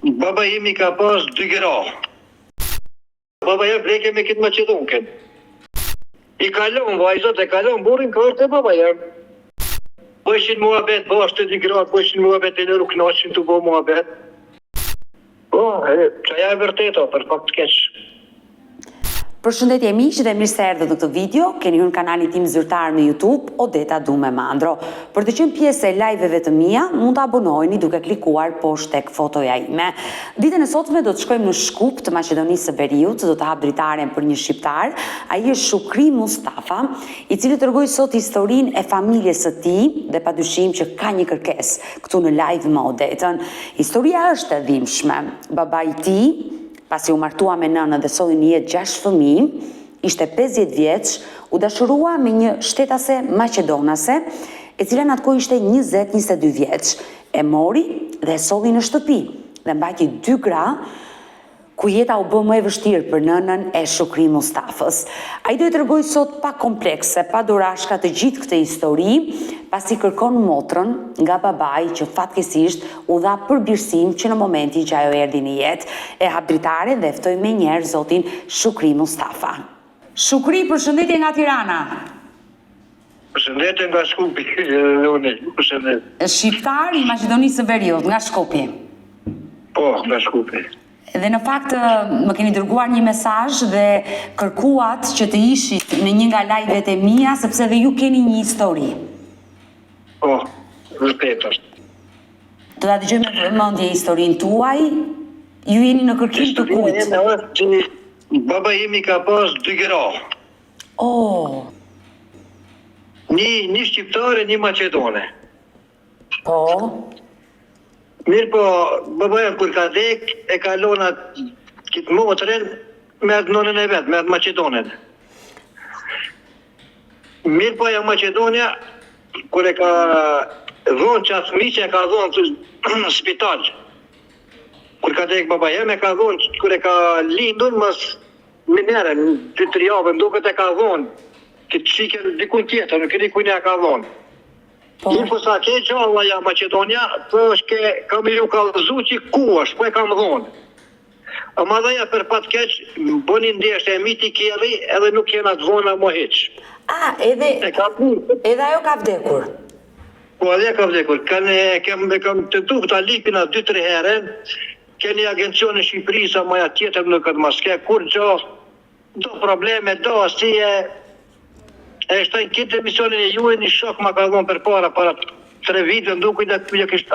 Baba imi ka pas 2 gra. Baba jem vleke me këtë Maqedonken. I kalon, vajzot e kalon, burin ka orë të baba jem. Bëshin muhabet, bashkë të 2 gra, bëshin muhabet e në ruknashin të bo muhabet. Qaja e vërteta, për fakt të keq. Përshëndetje miq dhe mirë se erdhët në këtë video. Keni hyrë në kanalin tim zyrtar në YouTube, Odeta Dume Mandro. Për të qenë pjesë e live-eve të mia, mund të abonoheni duke klikuar poshtë tek fotoja ime. Ditën e sotme do të shkojmë në Shkup të Maqedonisë së Veriut, do të hap dritaren për një shqiptar. Ai është Shukri Mustafa, i cili tregoi sot historinë e familjes së tij dhe padyshim që ka një kërkesë këtu në live me Odetën. Historia është e dhimbshme. Babai i tij, pasi u martua me nënën dhe solli në jetë 6 fëmijë, ishte 50 vjeç, u dashurua me një shtetase maqedonase, e cila në atë kohë ishte 20-22 vjeç. E mori dhe e solli në shtëpi dhe mbajti 2 gra, ku jeta u bë më e vështirë për nënën e Shukri Mustafës. Ai do i tregoj sot pa komplekse, pa dorashka të gjithë këtë histori, pasi kërkon motrën nga babai që fatkeqësisht u dha përmirësim që në momentin që ajo erdhi në jetë. E hap dritaren dhe ftoj me njerë zotin Shukri Mustafa. Shukri, përshëndetje nga Tirana. Përshëndetje nga Shkupi, përshëndetje. Shqiptar i Maqedonisë së Veriut, nga Shkupi. Po, nga Shkupi. Dhe në fakt më keni dërguar një mesazh dhe kërkuat që të ishit në një nga live-vet e mia sepse dhe ju keni një histori. Po, vërtet është. Do ta dëgjojmë me vëmendje historinë tuaj. Ju jeni në kërkim të kujt? Historia ime është që baba imi ka pas 2 gra. Një shqiptare, një maqedone. Po. Mirë po, baba jem kur ka dek, e kalon atë këtë motrën me atë nonën e vetë, me atë Maqedonen. Mirë po, Maqedonia, kur e ka dhonë që atë fëmijë që e ka dhonë në spital, kur ka dek baba jem, e ka dhonë, kur e ka lindur, mas minere, në 2-3 javë, duket e ka dhonë, këtë shikën dikun tjetër, në këtë dikun e ka dhonë. Mirë po sa ke gjalla Maqedonia, po është kam i ju kallëzu që ku është, po e kam dhonë. A madhaja për pat keq, bëni ndeshtë e miti kjeri edhe nuk jena të dhona mo heq. Edhe ajo ka vdekur? Po, edhe ka vdekur. Kam të duk të alipina 2-3 herë, keni agencion e Shqipërisë, a maja tjetër në këtë maske, kur gjo, do probleme, do asije. E shtojnë këtë emisionin e juaj, një shok ma ka dhonë për para 3 vite, ndukuj dhe të kështë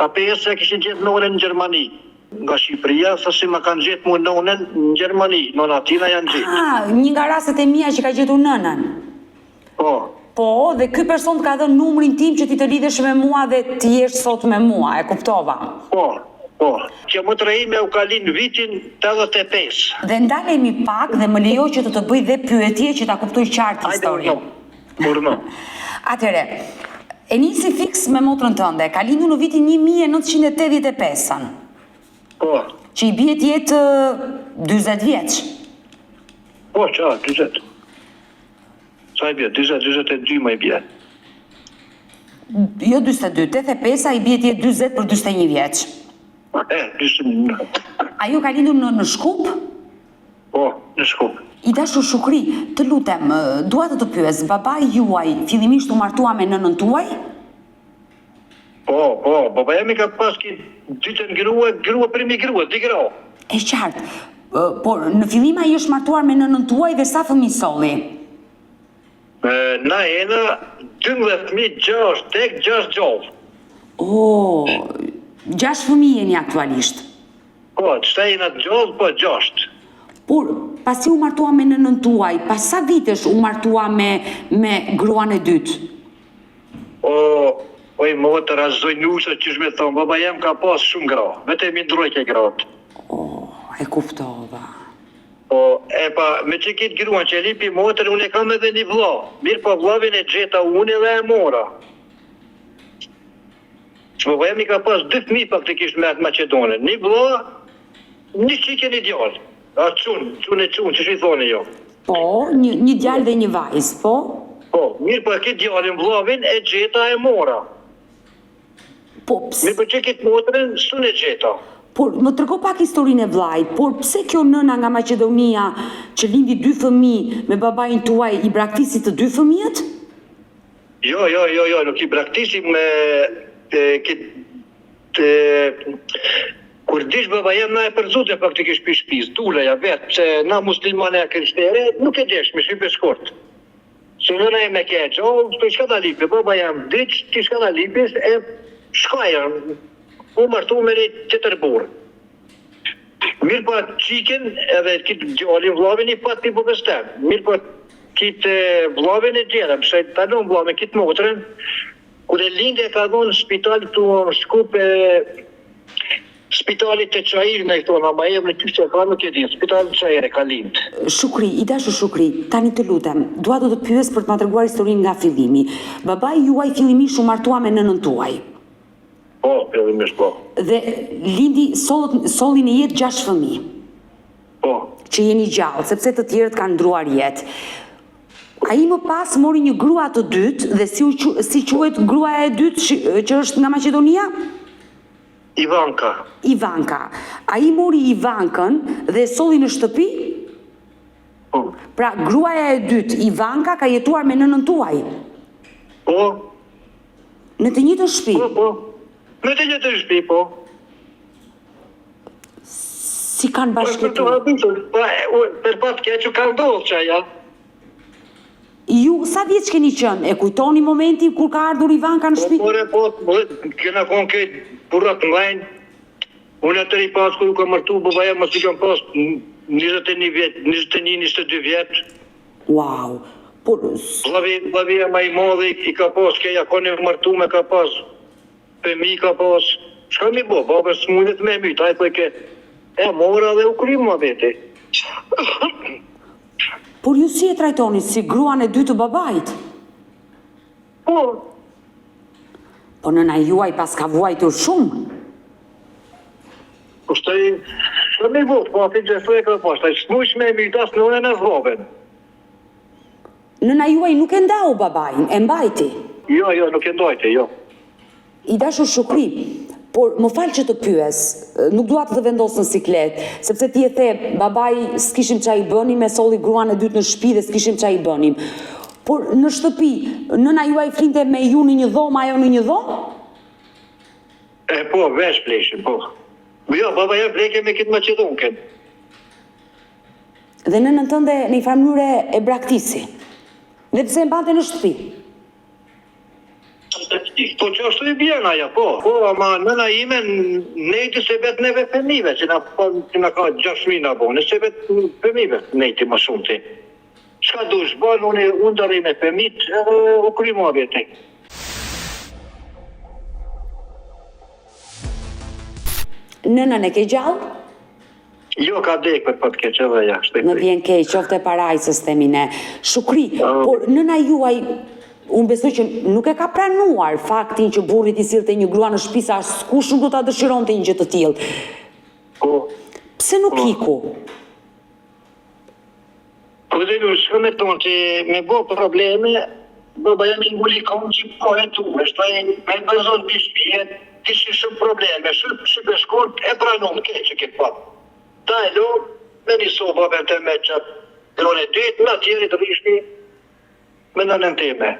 APS e kështë gjithë nonën në Gjermani. Nga Shqipëria, sa si ma kanë gjithë mu nonën në Gjermani, nona tina janë gjithë. Një nga rastet e mia që ka gjetur nënën. Po, dhe ky person të ka dhënë numrin tim që ti të lidhesh me mua dhe ti jesh sot me mua, e kuptova. Po. Që më të rejime u kalin vitin 85. Dhe ndalemi pak dhe më lejo që të bëj dhe pyetje që ta kuptoj qartë historinë. Ajde, Atëre, e nisi fiks me motrën tënde, ka lindur në vitin 1985. Po. Që i bie të jetë 40 vjeç. Po, 40. Sa i bje? 22 më i bje. Jo 22, 85, i bie të jetë 40 për 41 vjeç. 21. Ajo ka lindur në Shkup? Po, në Shkup. I dashur Shukri, të lutem, dua të të pyes, babai juaj fillimisht u martua me nënën tuaj? Po, baba jemi ka pas këtë dytën grua primi grua, 2 gra. E qartë, por në fillim ai është martuar me nënën tuaj dhe sa fëmijë solli? Na jena 12 fëmijë, 6 tek, 6 gjallë. 6 fëmijë jeni aktualisht. Po, qëta jena të gjallë, po 6. Por, pasi u martua me nënën tuaj, pas sa vitesh u martua me gruan e dytë? Oj, më të razoj nusë që shme thonë, baba jem ka pas shumë gra, vete mi ndroj ke gratë. E kuptova. Me që kitë gruan që lipi motër, unë e kam edhe një vla. Mirë po vlavin e gjeta unë dhe e mora. Që baba jemi ka pas 2 fëmijë pak të kishtë me atë Maqedonen. Një vla, një qike një djallë. A qunë, që shi thone jo. Po, një djallë dhe një vajzë, po? Po, mirë po e këtë djallin vlavin e gjeta e mora. Po, pse? Mirë po që këtë motrën së në gjeta. Por më tërgo pak historinë e vllajt, por pse kjo nëna nga Maqedonia që lindi 2 fëmijë me babain tuaj i braktisi të 2 fëmijët? Jo, nuk i braktisim kur dish baba jem na e përzute faktikisht për shtëpis, duleja vetë, se na muslimane e krishtere, nuk e desh, me shqipe shkort. Se nëna e me keqë, të shka da lipi, baba jem diq, ti shka da lipis, e shkaja, u martu me një të tërburë. Mirë pa qiken, edhe kitë gjallin vlavin i pat t'i përbestem. Mirë pa kitë vlavin e gjerëm, se talon vlavin, kitë motrën, kur e linde e ka dhonë spitalit të shkup spitalit të Qajir në i thonë, ama e më në kështë e ka nuk e dinë, spitalit të Qajir e ka lindë. Shukri, i dashu Shukri, tani të lutem, dua të pyes për të më treguar historinë nga fillimi. Babai juaj fillimisht u martua me nënën tuaj. Po, fillimisht po. Dhe lindi solli në jetë 6 fëmijë. Po. Që jeni gjallë, sepse të tjerët kanë ndruar jetë. Ai më pas mori një grua të dytë dhe si quhet gruaja e dytë që është nga Maqedonia? Ivanka. Ai mori Ivankën dhe solli në shtëpi? Po. Pra gruaja e dytë, Ivanka, ka jetuar me nënën tuaj? Po. Në të njëjtën shtëpi? Po. Në të njëjtën shtëpi, po. Si kanë bashkëtuar? Per pat keqë ka ndodhë që aja. Ju, sa vjeç keni qenë? E kujtoni momentin kur ka ardhur Ivanka në shtëpi? Po, kena konë këtë burrat në lajnë. Unë atër i pas kër u ka mërtu, babaja më si kam pas 21 vjetë, 21-22 vjetë. Wow. Vlavia ma i modhi i ka pas, keja kone mërtu me ka pas, fëmi ka pas. Shka mi bo, baba së mundet me myt, ajtë për ke, e mora dhe u krymë ma vete. Por ju si e trajtoni, si gruan e dytë të babait? Po. Po nëna juaj pas ka vuajtur shumë? Po shtaj, shka mi bo, po ati gjësë e ka pas, shtaj shmush me mytas në unë e në zvobën. Nëna juaj nuk e ndau babain, e mbajti? Jo, nuk e ndajti, jo. I dashur Shukri, por më falë që të pyes, nuk dua të vendos në siklet, sepse ti e the, babai s'kishim qa i bënim, e solli gruan e dytë në shtëpi dhe s'kishim qa i bënim. Por në shtëpi, nëna juaj flinte me ju në një dhomë, ajo në një dhomë? Po, vesh pleshim, po. Jo, baba ja vleke me këtë Maqedonken. Dhe nënën tënde në një farë mënyrë e braktisi? Dhe pse e mbante në shtëpi? Po që është i bjena aja, po. Po, ama nëna ime nejti se vetë neve fëmive, që na ka 6.000 në bone, se vetë fëmive nejti më shumë ti. Shka du shbanë, unë dëri me fëmit, edhe u krymo a vete. Nënën e ke gjallë? Jo, ka dek për pat keq edhe ja. Në vjen keq, qofte parajsës themi ne. Shukri, por nëna juaj, unë besoj që nuk e ka pranuar faktin që burrit i sillte një grua në shtëpi, sa askush nuk do ta dëshironte një gjë të tillë. Po. Pse nuk iku? Po dhe ju shkë me tonë që me bo probleme, baba jam i ngulli kom që po e tu, me bëzon për shpijet, kishë shumë probleme, shumë shkurt e pranon keqë këtë pat. Ta e lo, me një soba me të me që drone dytë, me atjeri të rishmi, me në nën teme.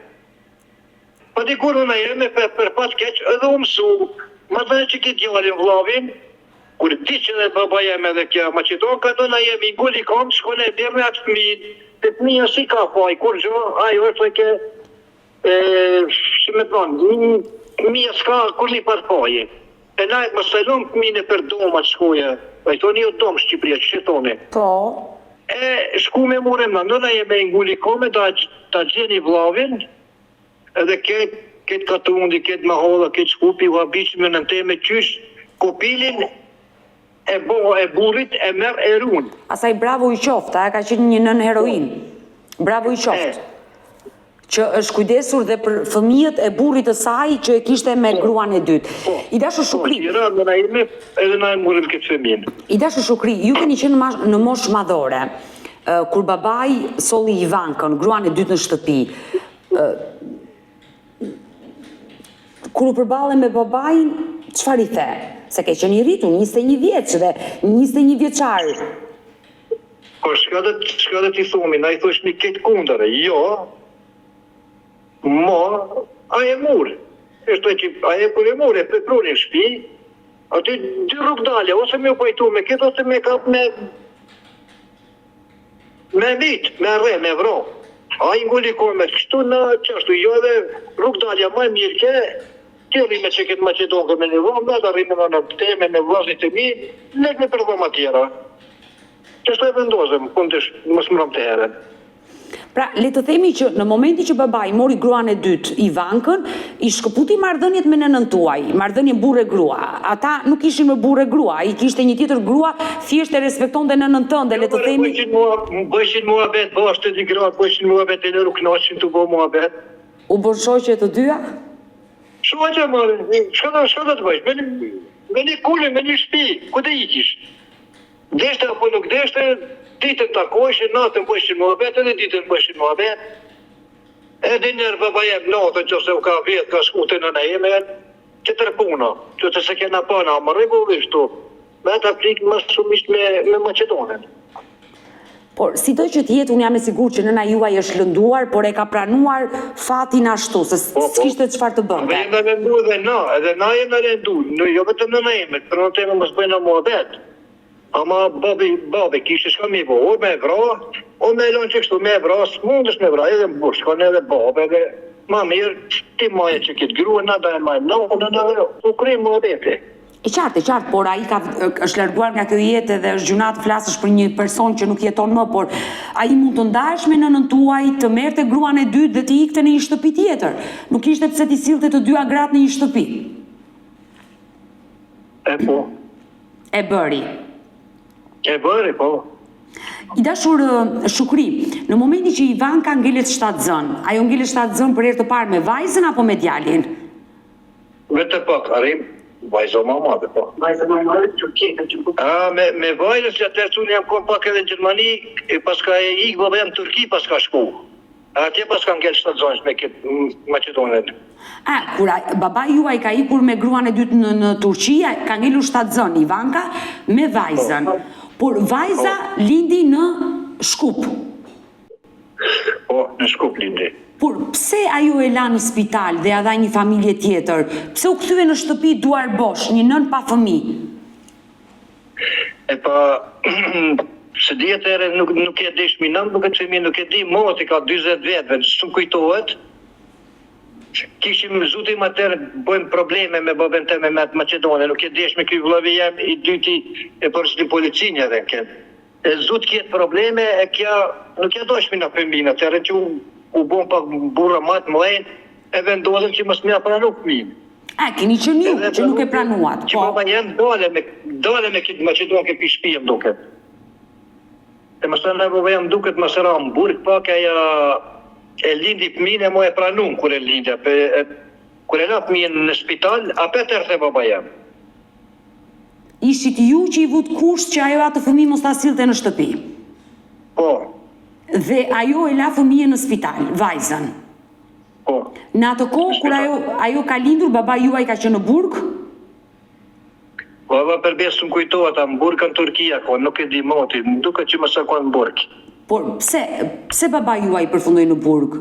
Po dikur unë jeme për pat keqë edhe u mësu, ma të që këtë gjallin vlavin, kur di që dhe baba jeme dhe kja Maqedonka, do na jemi ngulli kom, shkone e bjerë me atë fëmijë, të fëmija si ka faj, kur gjo, ajo është ke, që me thonë, fëmija s'ka kur një par faje. E na më stalon fëmijën e për doma të shkoje, a i thoni jo domë Shqipëria, që toni. Po. E shku me murem në nëna jeme ngulli kome, ta gjeni vlavin, edhe këtë katundi, këtë maholla, këtë shkupi, u abishme në teme qysh, kopilin e burrit e merë e runë. Asaj bravo i qoftë, ka qenë një nën heroin. Bravo i qoftë. Që është kujdesur dhe për fëmijët e burrit të saj që e kishte me gruan e dytë. I dashur Shukri. Po, tira, nëna jeme edhe na e murim këtë fëmijën. I dashur Shukri, ju keni qenë në moshë madhore, kur babai solli Ivankën, gruan e dytë në shtëpi. Kur u përballe me babain, çfarë i the? se ke qenë i rritur, 21 vjeç dhe 21 vjeçar. Po shka dhe t'i thumi, na i thush mi këtë kundër, jo, a e murë. A e kur e murë, e pëpruni në shpi, aty dy rrug dalje, ose me u pajtu me këtë, ose me kap me vit, me rre, me vro. A i ngulli kome, kështu në qështu, jo edhe rrug dalje, ma mirë ke, ti rrime që këtë Maqedonë me një vëmë, da rrime në teme, me vlasnit e mi, lek me përdhoma tjera. Qështu e vendozëm, këndësh, mësë mëram të herën. Pra, le të themi që në momenti që babai mori gruan e dytë, Ivankën, i shkëputi marrëdhëniet me nënën tuaj, marrëdhënie burrë grua. Ata nuk ishin me burrë grua, i kishte një tjetër grua, thjesht e respektonte nënën tënde, le të themi. Bëjshin muhabet, bashkë të gratë, bëjshin muhabet e lëru knaqshin të bo muhabet. U bën shoqe të dyja? Shoqe, shka do të bëjsh? Me një kullin, me një shtëpi, ku të ikish? Deshte apo nuk deshte, ditën takojshin, natën bëjshin muhabet, edhe ditën bëjshin muhabet. Edhe njerë babajem natën që se u ka vjetë, ka shku të nëna jeme, që tërpuna, që të se kena pana, më regullisht tu, me ata plikë më shumisht me Maqedonën. Por, si do që t'jetë, unë jam e sigur që nëna juaj është lënduar, por e ka pranuar fatin ashtu, se s'kishte çfarë të bënte. Po, jena lëndu edhe na jena lëndu, jo vetëm nëna jeme, për në temë mësë bëjna muhabet. Ama babi kishte shka mi bo, o me vra, o me lonë që kështu me vra, s'mundës me vra, edhe më burë, shkon edhe babi, edhe ma mirë, ti maje që kitë grua, na da e majmë, u krejmë muhabeti. E qartë, por ai është larguar nga kjo jetë dhe është gjunat flasësh për një person që nuk jeton më, por ai mund të ndahesh me nënën tuaj, të merrte gruan e dytë dhe të ikte në një shtëpi tjetër. Nuk ishte pse t'i sillte të dyja gratë në një shtëpi. E po. E bëri. E bëri, po. I dashur Shukri, në momentin që Ivanka ngelet shtatzën, ajo ngelet shtatzën për herë të parë me vajzën apo me djalin? Vetë pak, arrim. Vajzo ma madhe, po. Vajzo ma madhe, me vajzës që atërës unë jam kom pak edhe në Gjermani, paska e ikë bëbë jam Turki paska shku. Atje paska ngellë shtatzonës me këtë Maqedonën. Kur baba juaj ka ikur me gruan e dytë në Turqia, ka ngelur shtatzën Ivanka me vajzën. Por vajza lindi në Shkup. Po, në Shkup lindi. Por pse ajo e la në spital dhe ja dha një familje tjetër? Pse u kthye në shtëpi duar bosh, një nën pa fëmijë? E pa, se djetere nuk e di shminam, duke që mi nuk e di, moti ka 20 vetëve, shumë kujtohet. Kishim zutim atër, bëjmë probleme me babën teme me atë Maqedone, nuk e di me këj vëllavi jem i dyti e përshli policinja dhe në kënë. E zut kjetë probleme, e kja nuk e do shmina pëmbina, të rënë që u bon pak burra matë mëlejnë, e vendodhëm që mësë mja pranu fëminë. Keni që një, që nuk e pranuat. Që baba jenë dole me këtë Maqedonë këtë pishpijem duket. E mësë në baba jenë duket mësë ramë burg, pak e lindi fëminë e mo e pranun kër e lindi. Kër e la fëminë në spital, apet e rëthe baba jenë. Ishit ju që i vut kusht që ajo atë fëmijë mos ta sillte në shtëpi? Po. Dhe ajo e la fëmijën në spital, vajzën? Po. Në atë kohë, kur ajo ka lindur, baba juaj ka qenë në burg? Baba përbesë më kujtohet, në burg në Turkia, nuk e di moti, më duke që më sakon në burg. Por, pse baba juaj përfundoi në burg?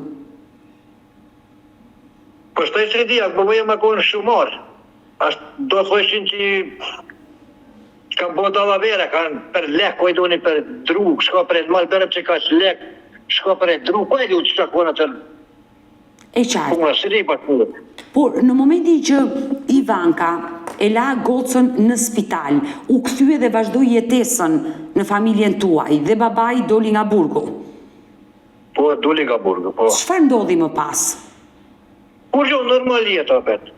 Po shtaj se di, baba jem akon shumar. Do të thoshin që ka bo dalavera, kanë për lek, ko e doni për drug, shko për e malë bërëm që ka që lek, shko për e drug, ko e di u që ka kona të E qartë. Puna, së riba të në. Por, në momentin që Ivanka e la gocën në spital, u kthye dhe vazhdoi jetesën në familjen tuaj, dhe babai doli nga burgu. Po, doli nga burgu, po. Çfarë ndodhi më pas? Kur jo, normal jetë, apet.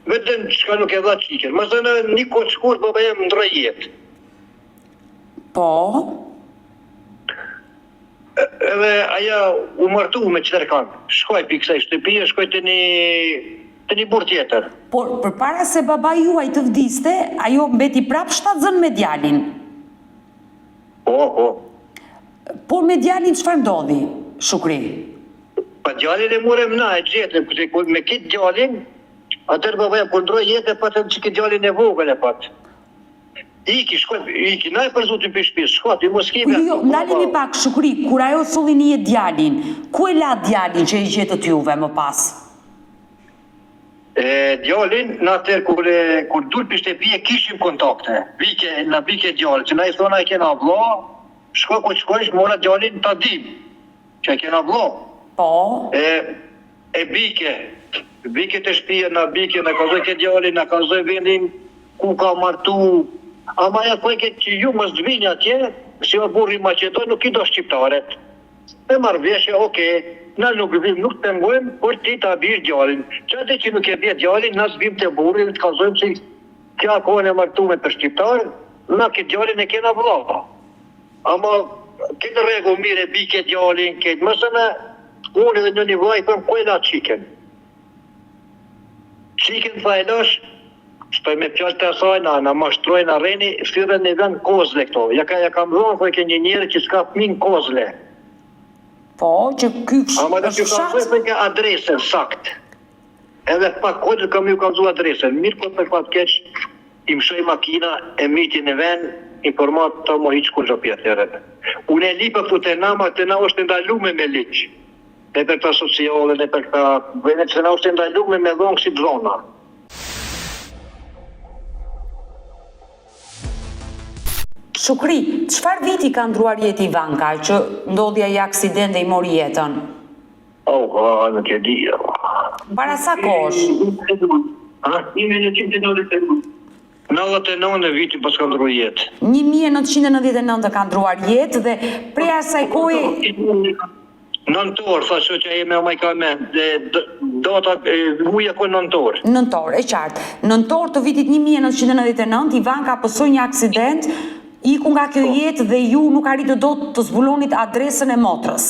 Vetëm çka nuk e dha qiken. Mas dhe në një kohë shkurt, baba jem ndra jetë. Po? Edhe aja u martu me qëtër kanë. Shkoj për kësaj shtëpia, shkoj të një burë tjetër. Por, përpara se baba juaj të vdiste, ajo mbeti prap shtatzën me djalin. Po. Por me djalin çfarë ndodhi, Shukri? Pa djalin e murem na, e gjetëm, me kitë djalin, Atër babaja kur ndroi jetë e patën që këtë djalin e vogël e patë. Iki, na e për zotin për shpis, shko, ti mos kime. Jo, ndalemi pak, Shukri, kur ajo solli një djalin, ku e la djalin që i gjetët juve më pas? Djalin, në atër kur dul për shtëpi e kishim kontakte. Na bike djalin, që na i thona e kena vlla, shko ku shkojsh, mora djalin ta dim, që e kena vlla. Po. E bike të shtëpia, na kazoj ke djalin, na kazoj vendin ku ka martu. Ama ja thoi që ju mos dvini atje, si o burri Maqedon, nuk i do shqiptaret. E marrë veshje, na nuk pengojmë, por ti ta bish djalin. Qate që nuk e bje djalin, na zbim të burri, të kazojmë si kja kohën e martume për shqiptar, na këtë djalin e kena vllapa. Ama këtë rregull mire bike djalin, këtë mësëme, unë edhe një vllai thëm, ku e la qiken? Qiken tha e lash, shpër me fjallë të asaj, na mashtrojnë arreni, fyre në vend kozle këto. Ja kam dhonë, thoi ke një njeri që s'ka fmin kozle. Po, që ky ama dhe që kam dhoj për ke adresën, sakt. Edhe pak kodrë kam ju kam dhu adresën. Mirë po për fatë keq, i mshoj makina, e miti në vend, informat të mo hiq kur gjopjet të rrëve. Unë e li për këtu të nama, të na është ndalume me liq. E për këta sociale, e për këta venet, që na është ndalume me dhonë kësi dhona. Shukri, çfarë viti ka ndruar jetë Ivanka, që ndodhja i aksident dhe i mori jetën? Nuk e di. Para sa kosh? 99 viti pas ka ndruar jetë. 1999 ka ndruar jetë dhe prej asaj kohe... Nëntor, tha që e me omaj ka me, data muja ko nëntor. Nëntor, e qartë. Nëntor të vitit 1999, Ivanka pësoj një aksident, iku nga kjo jetë dhe ju nuk arritë do të zbulonit adresën e motrës.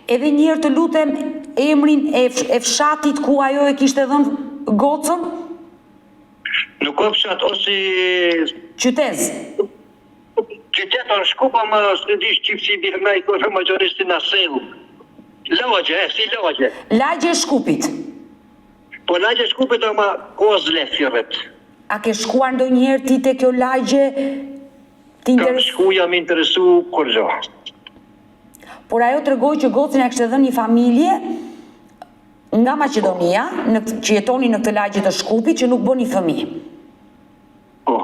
Edhe njërë të lutem emrin e fshatit ku ajo e kishte dhënë gocën? Nuk o fshat, ose... Qytez? Qytetar Shkupa më së di shqipsi birna i kërë majoristi në selu. Lagje, si lagje. Lagje Shkupit? Po lagje Shkupit ama kozle firët. A ke shkuar ndo njerë ti te kjo lagje? Kam shku, jam interesu kur gjo. Por ajo të regoj që gocën e kështë edhe një familje nga Macedonia, që jetoni në këtë lagje të Shkupit, që nuk bën një fëmijë. Po.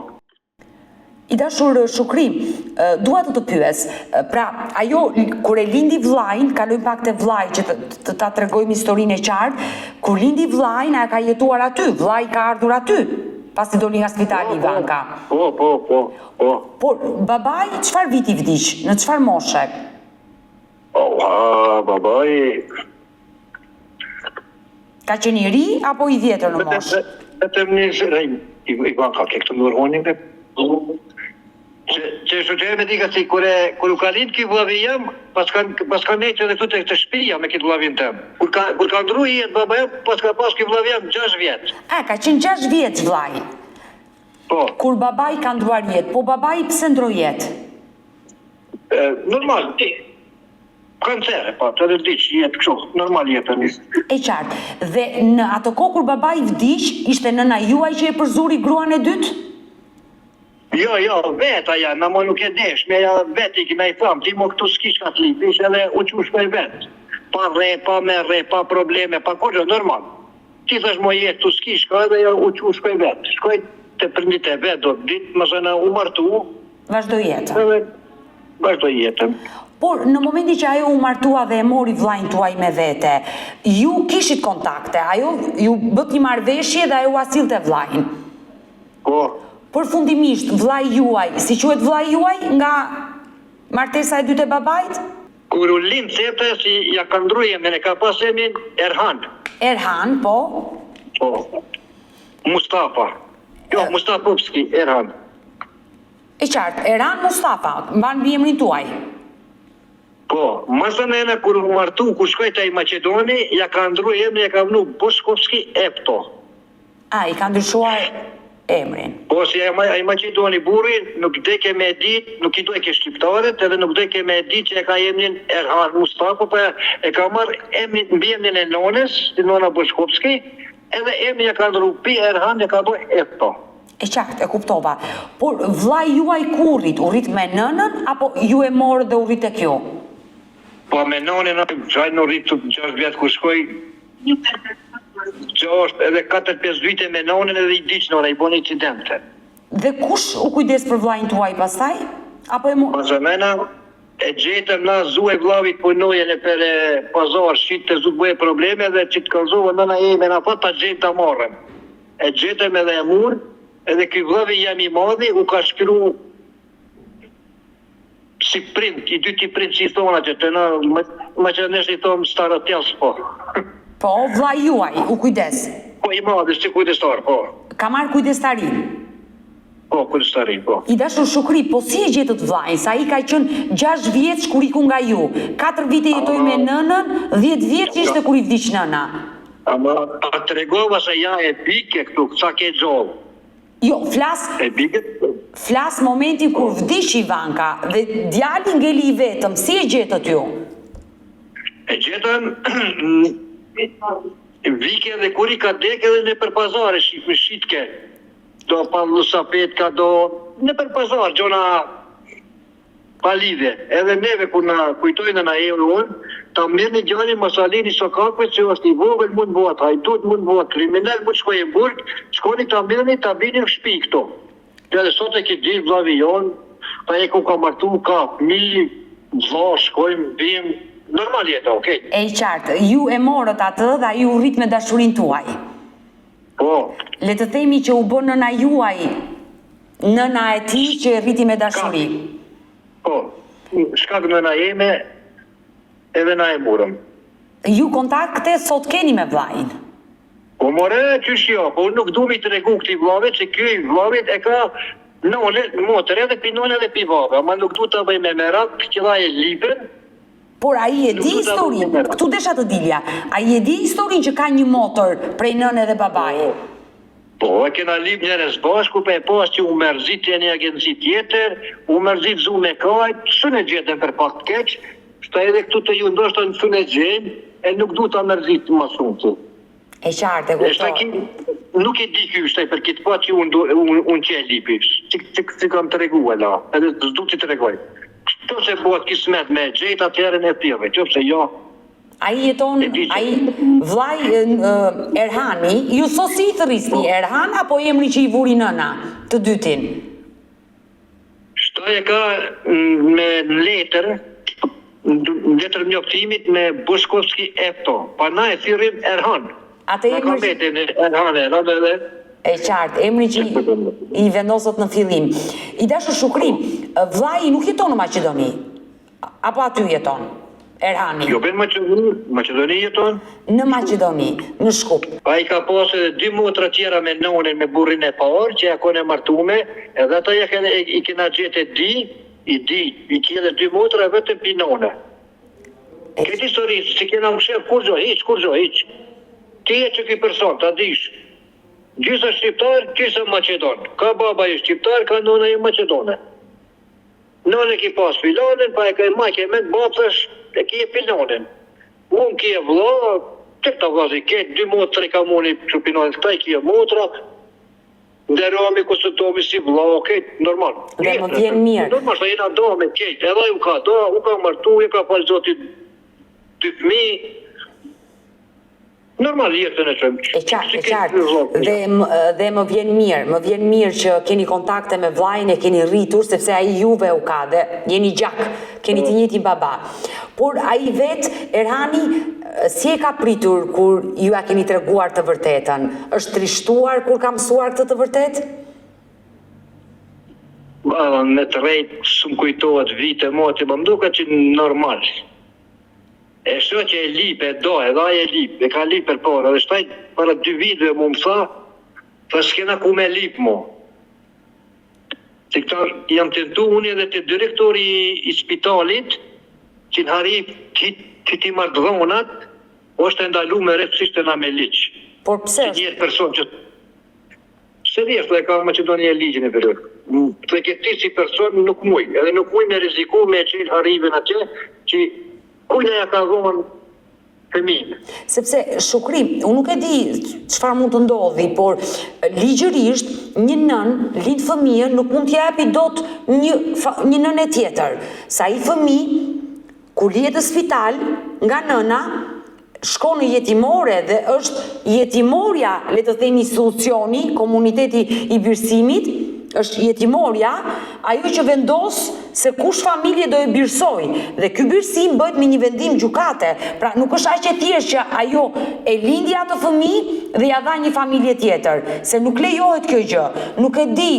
I dashur Shukri, dua të pyes, pra ajo kur e lindi vllajin, kalojmë pak te vllai që ta tregojmë historinë e qartë, kur lindi vllajin a ka jetuar aty, vllai ka ardhur aty, pasi doli nga spitali Ivanka. Po. Por babai çfarë viti vdiq, në çfarë moshe? Babai... Ka qenë i ri apo i vjetër në moshë? Vetëm një zërëjmë, Ivanka ke këtë nërhonin dhe... Që shëqe me dika si kur u ka lind ki vllavi jem, pas ka nejtë edhe këtu të shpia me këtë vllavin tem. Kur ka ndru jetë baba jem, pas ka pas ki vllavi jem 6 vjetë. Ka qenë 6 vjetë vllai. Po. Kur babai ka ndruar jetë, po babai pse ndroi jetë? Normal, kancere, pa, të dhe vdiq jetë kështu, normal jetë njësë. E qartë, dhe në ato kohë kur babai vdiq, ishte nëna juaj që e përzuri gruan e dytë? Jo, veta ja, na mo nuk e desh, me ja vet i kina i thamë, ti mo këtu s'kish ka t'lip, ishte edhe u qush me vet. Pa re, pa me re, pa probleme, pa kodjo, normal. Ti thash mo jetë, tu s'kish ka edhe ja u qush me vet. Shkoj të përndit e vet, do ditë, më zëna u martu. Vazhdo jetën. Vazhdo jetën. Por në momenti që ajo u martua dhe e mori vllajin tuaj me vete, ju kishit kontakte, ajo ju bët një marrëveshje dhe ajo u asilte vllajin. Po. Por fundimisht, vllai juaj, si quhet vllai juaj nga martesa e dytë e babait? Kur u lind septe, si ja ka ndru emrin, e ka pas emrin Erhan. Erhan, po? Po. Mustafa. Jo, Mustafovski, Erhan. E qartë, Erhan Mustafa, mban mbi emrin tuaj. Po, mësën e në kur u martu, kur shkoj të i Macedoni, ja ka ndru emrin, ja ka vënu Boskovski Epto. I ka ndryshuar emrin. Po, si a i Macedoni burin, nuk deke me dit, nuk i dojke shqiptarët, edhe nuk deke me dit që e ka emrin Erhan Mustafa, pa e ka marrë mbi emrin e nonës, si nona Boskovski, edhe emri ja ka ndru pi Erhan e ka bërë Eto. E qartë, e kuptova. Por vllai juaj ku urrit? Urrit me nënën apo ju e morët dhe urrit tek ju? Po me nënën, çaj në rrit 6 vjet ku shkoj. 6 edhe 4-5 vite me nënën edhe i diç nëna i bën incidente. Dhe kush u kujdes për vllajin tuaj pastaj? Apo e Mazamena e gjetëm na zu e vllavit punoje në për pazar shqit të zu bëje probleme dhe që të kalzova nëna jeme na fa ta gjetë ta marrëm. E gjetëm edhe e murë edhe ky vllavi jam i madhi u ka shkru si print, i dyti print që i thona që të na ma që nesh i thonë staratjas po. Po, vllai juaj u kujdes. Po i madhi, si kujdestar, po. Ka marrë kujdestarin. Po, kujdestarin, po. I dashur Shukri, po si e gjetët vllajin? Sa ai ka qenë 6 vjeç kur iku nga ju. 4 vite jetoi me nënën, 10 vjeç ishte kur i vdiq nëna. Ama a tregova se ja e bike këtu, sa ke gjollë. Jo, E bike? flas momentin kur vdiq Ivanka dhe djali ngeli i vetëm. Si e gjetët ju? E gjetëm vike dhe kur i ka dek edhe në për pazare shitke. Do pa lusapet ka do në për pazar, gjona pa lidhje. Edhe neve kur na kujtojnë na e unë, ta mirë një gjani masalini sokakve që është i vogël mund bëhat, hajdut mund bëhat, kriminal mund shkoj e burg, shkoni ta mirë ta bini në shpi këto. Edhe sot e ki gjithë vllavi jonë, pa e ku ka martu, ka fëmijë, vlla, shkojmë, bim, normal jetë, okej. E qartë, ju e morët atë dhe ai u rrit me dashurinë tuaj. Po, Le të themi që u bë nëna juaj, nëna e tij që e rriti me dashuri. po, shkak nëna jeme, edhe na e murëm. Ju kontakte sot keni me vllajin. Po more, qysh jo, po unë nuk du mi të regu këti vllavit, që ky vllavit e ka none, motër edhe pi none edhe pi vave, ama nuk du të bëj me merak, që dha e lipen. Por ai e di historinë, këtu desha të dilja, ai e di historinë që ka një motor prej nënë dhe babaj. Po, e kena lip njerës bashku, pe e pas që u mërzit e një agenci tjetër, u mërzit zu me kajt, së në gjetën për pak të keq, shta edhe këtu të ju ndoshta në së në gjenë, e nuk du të mërzit më shumë të. E qartë, e kuptoj. Nuk e di ky shtaj për këtë pa që unë që e lipi, që kam të regu e la, edhe s'du t'i të regoj. Qëto se bëhet kismet me gjejt atëherën e tjeve, që pëse jo. Ai jeton, ai vllai Erhani, ju so si i thërrisni, Erhan apo emri që i vuri nëna, të dytin? Shtaj e ka me letër njoftimit me Bushkovski Eto, pa na e thirrim Erhan. Atë Na ka emri mbeten Erhan edhe e qartë, emri që i vendosët në fillim. I dashur Shukri, vllai nuk jeton në Maqedoni, apo aty jeton? Erhani. jo ben Maqedoni jeton. Në Maqedoni, në Shkup. A i ka pas edhe 2 motra tjera me nonën me burrin e parë, që ja kone martume, edhe ata i kena gjetë i kjede 2 motra vetëm pi none. Këtë historisë, si kena më shef, kur gjo, hiq. Ti e që ki person, ta dish. Gjysa shqiptar, gjysa Maqedon. Ka baba i shqiptar, ka nona i Maqedone. None ki pas filonin, pa e ka i majke me të babësash, e ki e filonin. Unë ki e vla, të këta vazi, ketë 2 motra i ka moni që pinonin, këta i ki e motra, nderomi, konsultomi si vla, ketë, normal. Dhe më vjen mirë. Normal, shta jena do me ketë, edhe u ka martu, u ka falë zotit 2 fëmijë. Normal jetën e qëmë. E qartë. Dhe më vjen mirë që keni kontakte me vllajin e keni rritur, sepse ai juve u ka dhe jeni gjak, keni të njëjtin baba. Por ai vet, Erhani, si e ka pritur kur ju a keni treguar të vërtetën? Është trishtuar kur ka mësuar këtë të vërtetë? Me të rejtë, së më kujtohet vite, moti, më mduka që normal. E shto që e lip, e do, edhe aje e lip, e ka lip për para, dhe shtaj para 2 viteve mu më tha s'kena ku me lip mu. Se këta jam tentu unë edhe të direktori i spitalit, që në harip që ti marrë dhonat, është ndalu me rëfësisht e na me liq. Por pse? Që njërë person që... Se dhjeshtë dhe ka Macedonia ligjën e përër. Të këti si person nuk muj, edhe nuk muj me riziku me qenë haribin atje, që kujna ja ka dhonë fëmijë. Sepse Shukri, unë nuk e di çfarë mund të ndodhi, por ligjërisht një nën lind fëmijën nuk mund t'ja japi dot një nënë tjetër. Sa i fëmijë kur lihet në spital nga nëna shkon në jetimore dhe është jetimorja, le të themi institucioni, komuniteti i birësimit, është jetimorja, ajo që vendos se kush familje do e birësoj. Dhe ky birësim bëhet me një vendim gjykate. Pra nuk është aq e thjeshtë që ajo e lindi atë fëmijë dhe ja dha një familje tjetër, se nuk lejohet kjo gjë. Nuk e di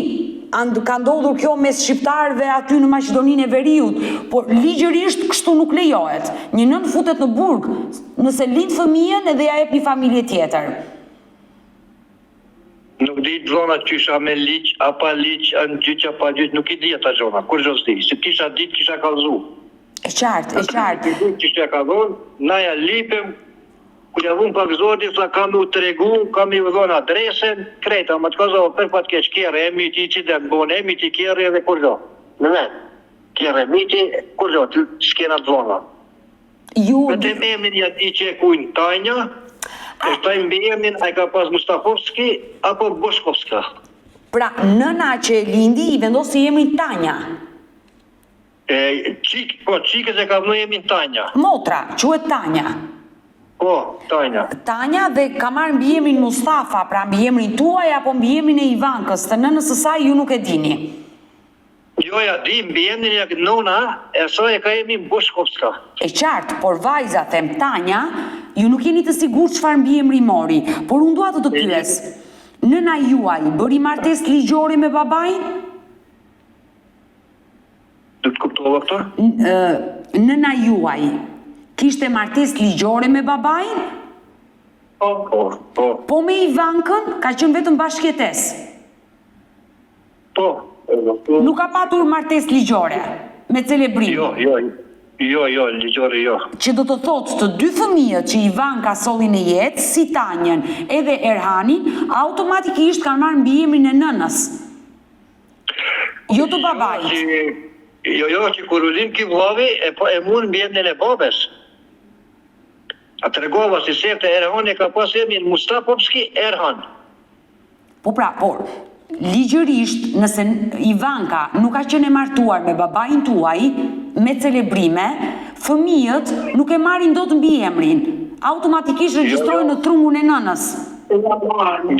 ka ndodhur kjo mes shqiptarëve aty në Maqedoninë e Veriut, por ligjërisht kështu nuk lejohet. Një nën futet në burg nëse lind fëmijën edhe ja jep një familje tjetër. Nuk di zona qysha me liq, apa liq, në gjyq, apa gjyq, nuk i di ata zona, kur gjosti, se kisha dit, kisha kalzu. E qartë, e qartë. Kisha kalzu, na ja lipem, kur ja vun pak zoti, sa kam u tregu, kam i udhon adresen, krejta, më të kazo, për pat keq kjerë, e miti që dhe mbon, e miti kjerë edhe kur gjo. Në vet, kjerë e miti, kur gjo, të shkena të zona. Këtë e emnin ja di që e kujnë Tanja, e shtaj mbi emnin, a i ka pas Mustafovski, apo Boshkovska. Pra, nëna që e lindi i vendosi emrin Tanja. Qikës e ka vënë emrin Tanja. Motra, quhet Tanja. Po, Tanja. Tanja dhe ka marrë mbi emrin Mustafa, pra mbi emrin tuaj apo mbi emrin e Ivankës, të nënës së saj ju nuk e dini. Jo, ja di, mbi emrin e nona, e saj e ka emrin Boshkovska. E qartë, por vajza, them Tanja, ju nuk jeni të sigurt çfarë mbi emri mori, por unë dua të pyes. Nëna juaj bëri martesë ligjore me babain? Do të kuptova këtë? Nëna juaj kishte martesë ligjore me babain? Po. Po me Ivankën ka qenë vetëm bashkëjetesë? Po. Nuk ka patur martesë ligjore me celebrim? Jo, ligjore jo. Që do të thotë të dy fëmijët që Ivanka solli në jetë, si Tanjën edhe Erhanin, automatikisht kanë marrë mbi emrin e nënës. Jo të babait. Jo, që kur u lin ki vllavi, e mund mbi emrin e babes. A të regova si sefte Erhan e ka pas emrin Mustafovski Erhan. Po pra, por ligjërisht, nëse Ivanka nuk ka qenë e martuar me babain tuaj, me celebrime, fëmijët nuk e marrin dot mbi emrin. Automatikisht regjistrojnë në trungun e nënës.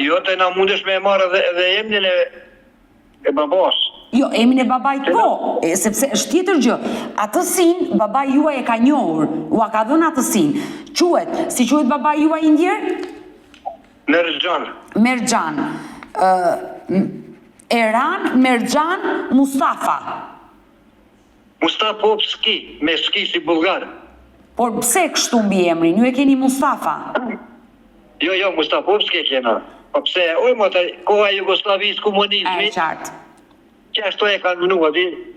Jo, të na mundesh me e marrë edhe emrin e babas. Jo, emrin e babait po, sepse është tjetër gjë. Atësin babai juaj e ka njohur, ua ka dhënë atësin. Quhet, si quhet babai juaj i ndjer? Merxhan. Erhan Merxhan Mustafa. Mustafovski, me ski si bulgar. Por pse kështu mbi emrin? Ju e keni Mustafa? Jo, Mustafovski e kena. Po pse, koha e Jugosllavisë komunizmit. E qartë. Që ashtu e kanë vënua,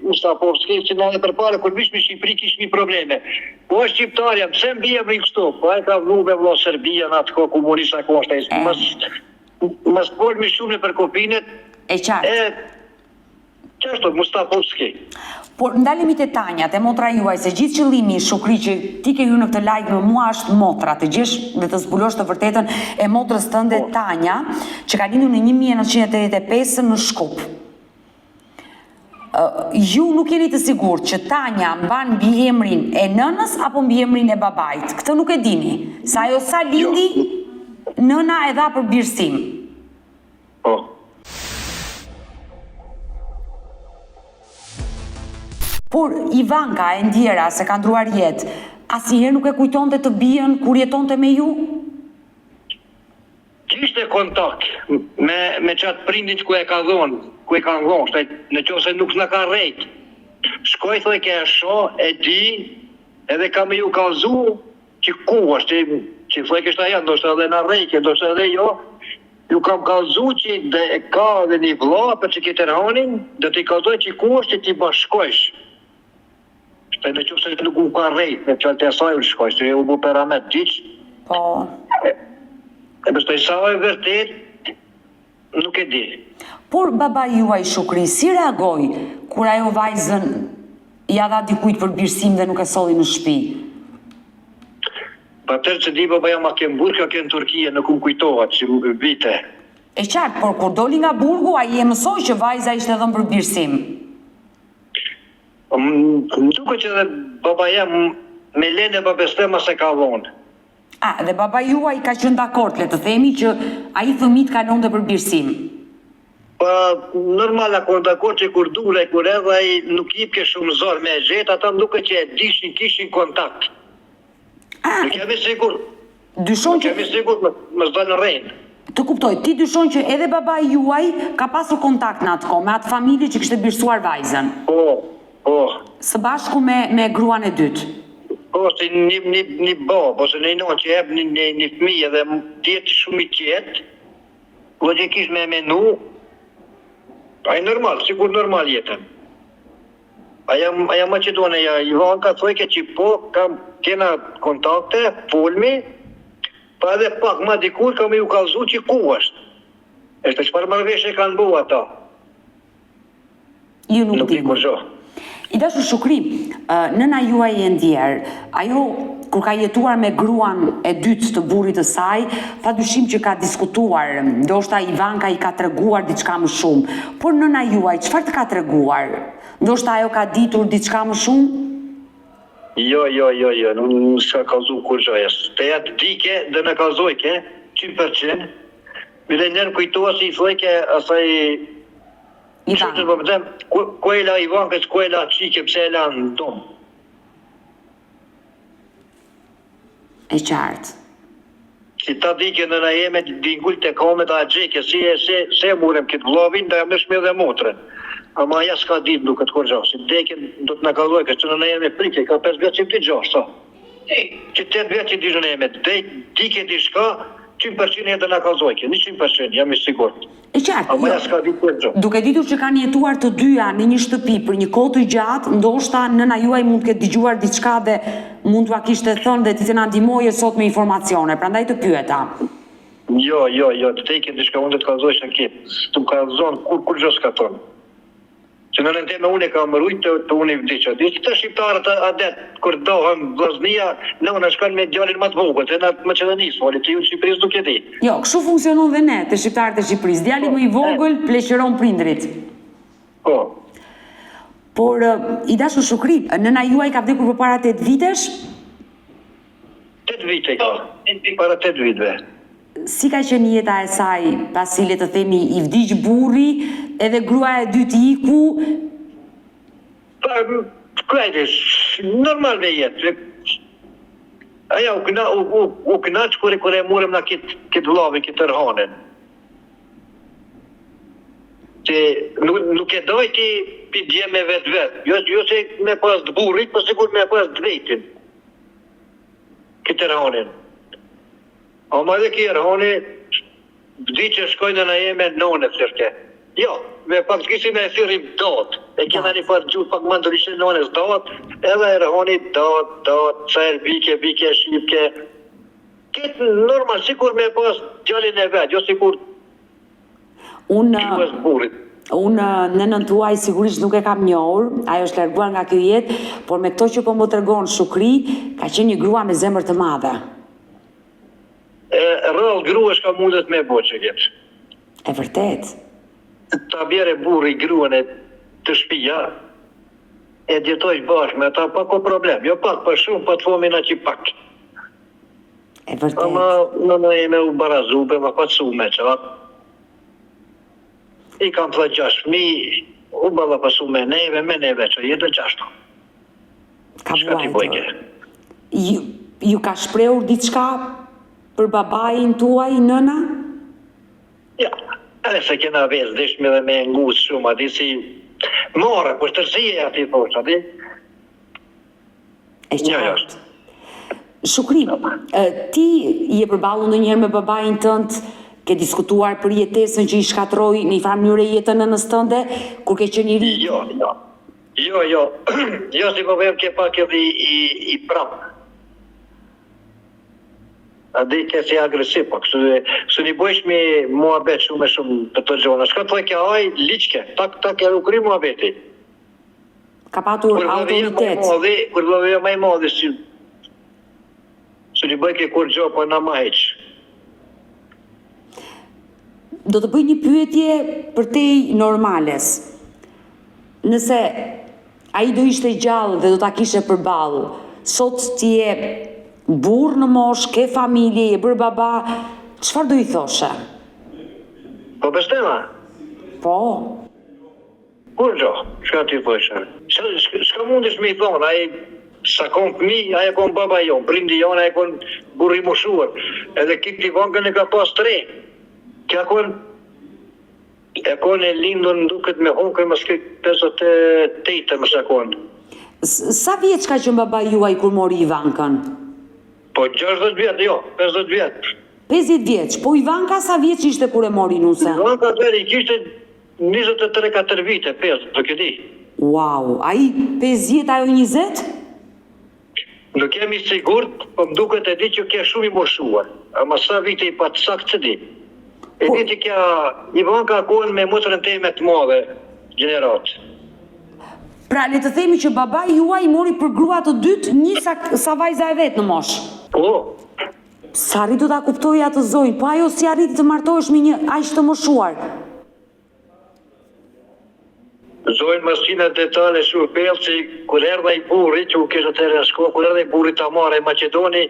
Mustafovski, që në e përpare, kur vishme Shqipëri, kishmi probleme. Po shqiptarja, pse mbi emrin kështu? Po e ka vënu me vlo Serbia në atë kohë komunista koshta. Mas polmi shumë për kopinet. E qartë. Që ashtu, Mustafovski. Por ndalemi te Tanja, te motra juaj, se gjithë qëllimi Shukri që ti ke hyrë në këtë live me mua është motra, të gjesh dhe të zbulosh të vërtetën e motrës tënde Tanja, që ka lindur në 1985 në Shkup. Ju nuk jeni të sigurt që Tanja mban mbi emrin e nënës apo mbi emrin e babait. Këtë nuk e dini. Sa ajo sa lindi, nëna e dha për birësim. Po. Por Ivanka e ndjera se ka ndruar jetë, asnjëherë nuk e kujtonte të bijën kur jetonte me ju? Kishte kontakt me qatë prindit ku e ka dhonë, ku e ka dhonë, në qose nuk s'na ka rejt. Shkoj, thoj, ke e sho, e di, edhe ka me ju kalzu që ku është, që thoj kështë aja, ndoshtë edhe në rejke, ndoshtë edhe jo, ju kam kalzu që dhe e ka dhe një vla për që këtë rëhanin, dhe t'i kalzoj që ku është që t'i bashkojsh. Shtaj në qose nuk u ka rejt, me qëllë të esaj u shkojsh, që u bu peramet gjithë. Po. E përstoj sa e vërtet, nuk e di. Por baba juaj Shukri, si reagoj kur ajo vajzën ja dha dikujt për birësim dhe nuk e solli në shtëpi? Pa tërë që di babaja ma kemë burë, ka kemë Turkije, nuk më kujtohat që më vite. E qartë, por kur doli nga burgu, a i e mësoj që vajza ishte dhënë për birësim? Më duke që dhe babaja me lene babestema se ka vonë. Dhe baba juaj ka qenë dakord, le të themi që ai fëmit kalon dhe për birësim. Pa normal dakord që kur dule, kur edhe ai nuk jipke shumë zorë me gjetë, ata më duke që e dishin, kishin kontakt. Nuk jam i sigur. Dyshon që... Nuk jam i sigur më zdojnë në rejnë. Të kuptoj, ti dyshon që edhe baba juaj ka pasur kontakt në atë kohë, me atë familje që kishte birësuar vajzën? Po. Së bashku me gruan e dytë? Po, si një babë, ose një non që jep një fëmijë dhe tjetë shumë i qetë, logikisht me menu, a i normal, sigur normal jetën. Aja Macedonia, Ivanka thojke që po, kena kontakte, folmi, pa edhe pak ma dikur kam ju kalzu që ku është. Eshte çfarë marrëveshje kanë bu ata. Ju nuk di. I dashur Shukri, nëna juaj e ndjerë, ajo kur ka jetuar me gruan e dytë të burrit të saj, pa dyshim që ka diskutuar, ndoshta Ivanka i ka treguar diçka më shumë, por nëna juaj, çfarë të ka treguar? Ndoshta ajo ka ditur diçka më shumë? Jo, nuk s'ka kalzu kur gjojes. Të jatë dike dhe në kalzojke, 100%, bile njerë kujtoa si i thojke asaj... Qëtër për përdem, ku e la Ivankës, ku e la qike, pse e la në domë. E qartë. Si ta dike në na jeme, dingull të kome të agjeke, se murem këtë vlovin, da jam nëshme dhe motrën. Ama ja s'ka dit nuk këtë kur gjohë, si deken do të në kaloj, kështë në na jeme prike, ka 5 vjetë që më të gjohë, sa. Që 8 vjetë që di në jeme, dike di shka, 100% e dhe në kalzojke, 100%, jam i sigur. E qartë, ama ja s'ka dit kur gjohë. Duke ditur që kanë jetuar të dyja në një shtëpi për një kohë të gjatë, ndoshta nëna juaj mund të ketë dëgjuar diçka dhe mund t'ua kishte thënë dhe ti të na ndihmoje sot me informacione, prandaj të pyeta. Jo, të teke diçka unë të kalzojsh në kitë, të më kalzon kur gjohë s'ka thonë. Që në nëndeme unë e ka mërujt të unë i vdiqa. Të shqiptarët adet, kur dohën vllaznia, në unë shkan me djalin më të vogël, të në Maqedonisë, fali, të ju në Shqipërisë nuk e di. Jo, kështu funksionon dhe ne, të shqiptarët e Shqipërisë. Djali më i vogël pleqëron prindrit. Po. Por, i dashur Shukri, nëna juaj ka vdekur përpara 8 vitesh? 8 vite ka, para 8 viteve. Si ka qenë jeta e saj, pasi le të themi i vdiq burri, edhe grua e dytë iku? Krejtis, normal me jetë. Aja u knaq kër e murem na këtë vlavin, këtë tërhanen. Që nuk e dojti pi dje me vetë. Jo se me pas të burrit, po sigur me pas të vetin. Këtë tërhanen. Ama dhe kjerë, honi, vdi që shkojnë në jeme nëne thërke. Jo, me pak të kisi me e thirim datë. E kena një farë gjurë pak më ndërishtë nënes datë, edhe e rëhoni datë, cërë, bike, shqipke. Këtë normal, sikur me pas gjallin e vetë, jo sikur që është burit. Unë nënën tuaj sigurisht nuk e kam njohur, ajo është larguar nga kjo jetë, por me këto që po më tregon Shukri, ka qenë një grua me zemër të madhe. Rrallë grua shka mundet me bo që këtë. E vërtet. Ta bjere burri gruan e të shpija, e djetojsh bashkë me ta, pa ko problem. Jo pak, për shumë, pa të fomi na që pak. E vërtet. Ama në jeme u barazube, ma pa të su me që. I kam të 6 fmi, u bala pasu me neve që jetë 6. Ka vuajtur. Ju ka shprehur diçka për babain tuaj, nëna? Ja, edhe se kena vezë dishme dhe me ngusë shumë, ati si more, për tërësie ati thosh, ati? E qartë. Shukri, ti je përballu ndonjëherë me babain tënd, ke diskutuar për jetesën që i shkatroi në një farë mënyrë jetën nënës tënde, kur ke qenë i ri? Jo. Jo, si po vem ke pak edhe i pramë. A di ke si agresiv, po kështu një bojsh mi muabet shumë për të gjona. Shka të ke aj, liqke, tak e rukri muabeti. Ka patur autoritet. Kur vëveja maj madhe, Së një bëj ke kur gjo, po na ma heq. Do të bëj një pyetje për te normales. Nëse ai do ishte gjallë dhe do ta kishe përballë, sot ti je burr në moshë, ke familje, je bërë baba, çfarë do i thoshe? Po bestema? Po. Kur gjo, çka ti thoshe? Shka mundesh me i thonë, ai sa kon fëmi, ai e kon baba jo, prindi jonë, ai kon burri moshuar. Edhe kitë t'i vangën e ka pas 3. Kja e kon e lindën duket me honkër më s'ke 58 më shë kon. Sa vjeç ka qenë baba juaj kur mori Ivankën? Po 60 vjetë, jo, 50 vjetë. 50 vjeç, po Ivanka sa vjeç ishte kur e mori nuse? Ivanka i kishte 23-4 vite, 5, nuk e di. Wow, ai 50, ajo 20? Nuk jam i sigurt, po më duket e di që kja shumë i moshuar. Ama sa vite i patë saktë që di. E di që kja Ivanka kohën me motrën teme të madhe, gjenerat. Pra, le të themi që baba juaj mori për grua të dytë një sa vajza e vetë në moshë. Po. Sa arritu ta kuptoj atë zonjë, po ajo si arriti të martohesh me një aq të moshuar? Zonjë më sina detale shumë pellë që kur erdha i burri, që u kishte të në shkollë, kur erdha i burri ta marrë Maqedoni,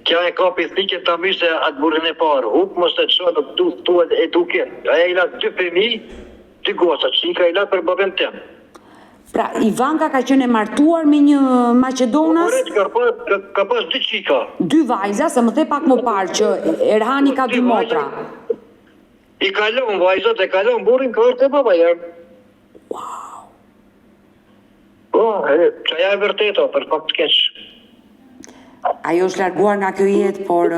kja e kapi thikën ta mishte atë burrin e parë. Huk mos të çon nuk du thuat eduket. Ai i la 2 fëmijë, 2 goca, çika i la për babën tim. Pra, Ivanka ka qenë e martuar me një Maqedonas? Ka pas 2 çika. 2 vajza, se më the pak më parë që Erhani ka 2 motra. I kalon vajzat, e kalon burrin ka ardhur te baba jam. Wow. Po, çaja e vërtetë, për fakt të keq. Ajo është larguar nga kjo jetë, por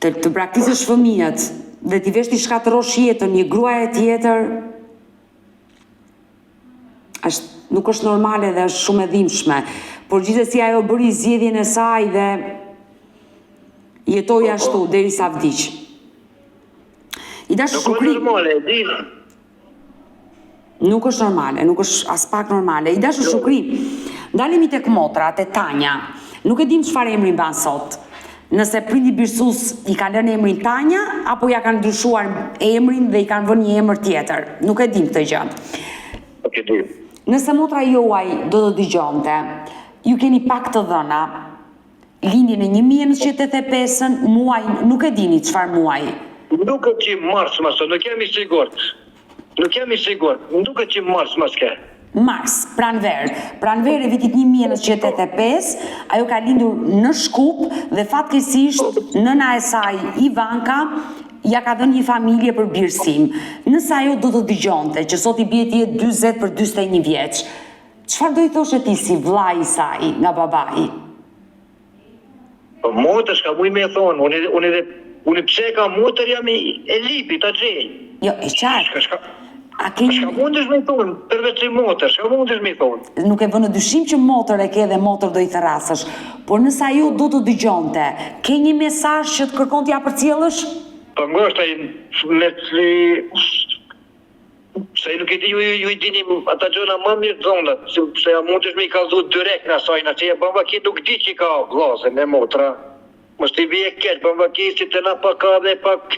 të braktisësh fëmijët dhe t'i vesh t'i shkatërosh jetën, një gruaje tjetër, nuk është normale dhe është shumë e dhimbshme. Por gjithsesi ajo bëri zgjedhjen e saj dhe jetoi ashtu derisa vdiq. I dashur Shukri. Nuk është normale, nuk është as pak normale. I dashur Shukri, ndalemi tek motra, te Tanja. Nuk e dim çfarë emri mban sot. Nëse prindi birsus i ka lënë emrin Tanja, apo ja kanë ndryshuar emrin dhe i kanë vënë një emër tjetër. Nuk e dim këtë gjë. Nuk e di. Nëse motra juaj do të dëgjonte, ju keni pak të dhëna, lindjen e 1985-ën, muajin, nuk e dini çfarë muaji. Nuk e që mars mas, nuk jam i sigurt. Nuk jam i sigurt, më duket që mars mas ke. Mars, pranver e vitit 1985, ajo ka lindur në Shkup dhe fatkeqësisht nëna e saj, Ivanka, ja ka dhënë një familje për birësim. Nëse ajo do të dëgjonte që sot i bie ti 40 për 41 vjeç, çfarë do i thoshe ti si vllai i saj nga babai? Po motër, shka muj me thonë, unë pse ka motër jam e lipi, ta gjej. Jo, e qartë. Shka mundesh me thonë, përveç i motër, shka mundesh me thonë? Nuk e vënë dyshim që motër e ke dhe motër do i therasësh, por nëse ajo do të dëgjonte, ke një mesazh që të kërkon t'ja përcjellësh? Po ngoshta me se nuk e di ju i dini ata gjëna më mirë zondat, se ja mundesh me i kallzu direkt në asaj, në që e bamba ki nuk di që ka vllazën e motra. Mos t'i bie keq, bamba ki si të na pak ka dhe pak.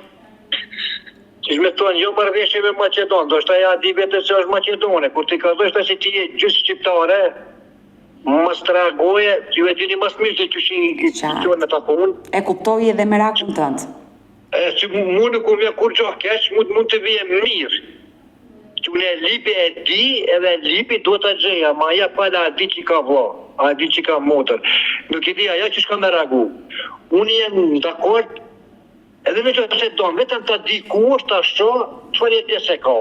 Që me thonë, jo marrëveshje me Maqedon, do shta ja di vetë se është Maqedone, kur t'i kallzoj shta si ti je gjysë shqiptare, mos tragoje, ju e dini mas mirë se që i qënë me ta punë. E kuptoj edhe merakun tënd. Që mu nuk unë kur gjohë keq, mund të vije mirë. Që unë e lipi e di, edhe lipi do të gjeja, ma aja pala a di që ka vla, a di që ka motër. Nuk i di aja që shka me ragu. Unë jem në dakord, edhe në që se donë, vetëm të di kur të ashtë, qëfar jetë se ka.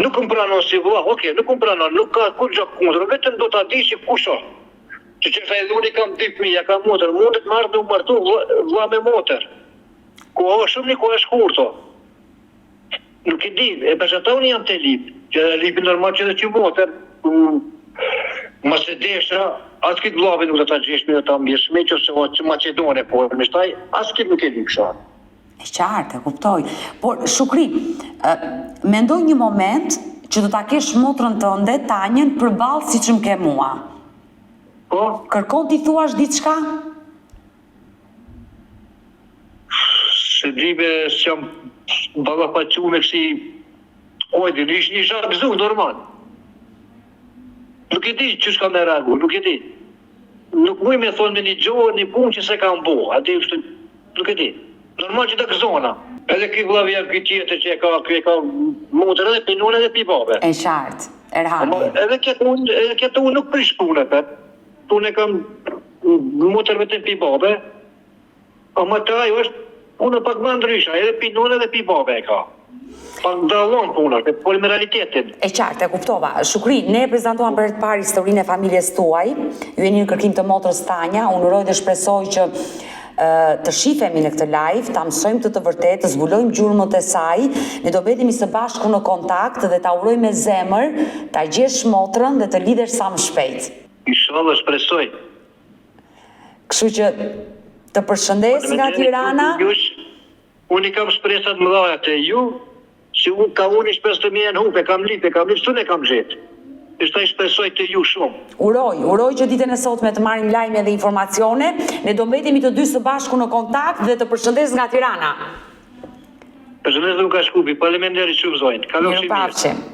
Nuk më pranon si vla, nuk më pranon, nuk ka kur gjohë kundër, vetëm do të di që kusho. Që që shta edhe unë i kam 2 fëmija, ka motër, mundet marrë dhe u martu vla me motër. Ku o shumë një ku e shkurto. Nuk i di, e përshëta unë jam të lip, që lipi normal që dhe që motër, ma se desha, as këtë vlave nuk dhe ta gjeshme dhe ta mbjeshme, që se o që Maqedone, po, me shtaj, as këtë nuk e di kësha. E qartë, e kuptoj. Por, Shukri, mendoj një moment që do ta kesh motrën tënde, Tanjën, përballë si që më ke mua. Po? Kërkon t'i thuash diçka? Se dhibe që jam ballafaqu me kësi ojdi, isha gëzu, normal. Nuk e di që shka me reagu, nuk e di. Nuk muj me thonë me një gjohë, një punë që se kam bo, nuk e di. Normal që të gëzona. Edhe këj vllavi jam këj tjetër që e ka motër edhe pinone edhe pibabe. E qartë, Erhani. Edhe këtë unë nuk prish punët, unë e kam motër me të pibabe, ama të ajo është punë pak më ndrysha, edhe pinone edhe pibabe e ka. Pak ndallon punët, por me realitetin. E qartë, e kuptova. Shukri, ne e prezentuam për të parë historinë e familjes tuaj, ju e një kërkim të motrës Tanja, unë uroj dhe shpresoj që të shifemi në këtë live, ta mësojmë të vërtetë, të zbulojmë gjurmët e saj, ne do betemi së bashku në kontakt dhe ta uroj me zemër, ta gjesh motrën dhe të lidhesh sa më shpejt. Inshallah, shpresoj. Kështu që të përshëndes nga Tirana. Unë i kam shpresat më dhaja të ju, që unë i shpes të mje në hupe, kam lip, së ne kam gjetë. Ishta i shpresoj të ju shumë. Uroj që ditën e sotme të marrim lajme dhe informacione, ne do mbetemi të dy së bashku në kontakt dhe të përshëndes nga Tirana. Përshëndes dhe unë ka shkupi, faleminderit shumë zojnë. Mirupafshim.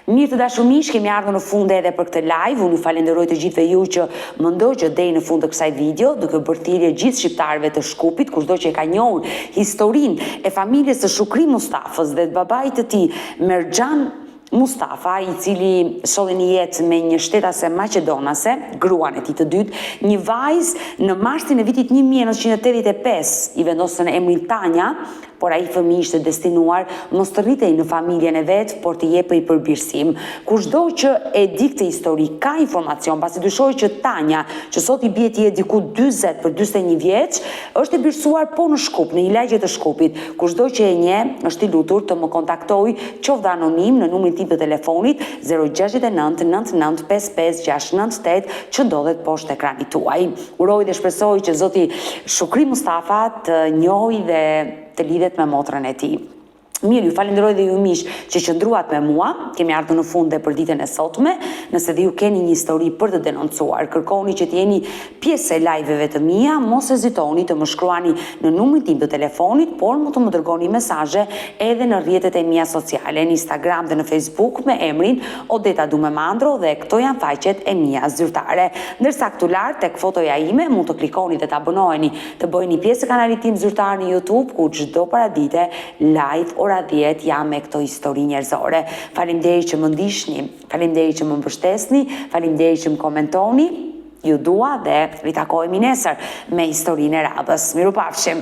Mirë të dashur miq, kemi ardhur në fund edhe për këtë live. Unë ju falenderoj të gjithëve ju që më ndoqët deri në fund të kësaj video, duke bërë thirrje gjithë shqiptarëve të Shkupit, kushdo që e ka njohur historinë e familjes së Shukri Mustafës dhe të babait të tij, Merxhan Mustafa, i cili solli një jetë me një shtetase maqedonase, gruan e tij të dytë, një vajzë në marsin e vitit 1985 i vendosën emrin Tanja, por ai fëmijë ishte destinuar mos të rritej në familjen e vet, por të jepej përmirësim. Kushdo që e di këtë histori, ka informacion, pasi dyshoj që Tanja, që sot i bie ti e diku 40 për 41 vjeç, është e birsuar po në Shkup, në një lagje të Shkupit. Kushdo që e njeh, është i lutur të më kontaktoj, qoftë anonim në numrin tim të telefonit 069 99 55 698 që ndodhet poshtë ekranit tuaj. Uroj dhe shpresoj që zoti Shukri Mustafa të njohë dhe të lidhet me motrën e tij. Mirë, ju falenderoj dhe ju miq që qëndruat me mua, kemi ardhur në fund dhe për ditën e sotme. Nëse dhe ju keni një histori për të denoncuar, kërkoni që të jeni pjesë e live-eve të mia, mos hezitoni të më shkruani në numrin tim të telefonit, por më të më dërgoni mesazhe edhe në rrjetet e mia sociale, në Instagram dhe në Facebook me emrin Odeta Dumemandro dhe këto janë faqet e mia zyrtare. Ndërsa këtu lart tek fotoja ime mund të klikoni dhe të abonoheni, të bëheni pjesë e kanalit tim zyrtar në YouTube, ku çdo paradite live ora 10 jam me këto histori njerëzore. Faleminderit që më ndiqni, faleminderit që më mbështesni, faleminderit që më komentoni. Ju dua dhe ritakohemi nesër me historinë e radhës. Mirupafshim.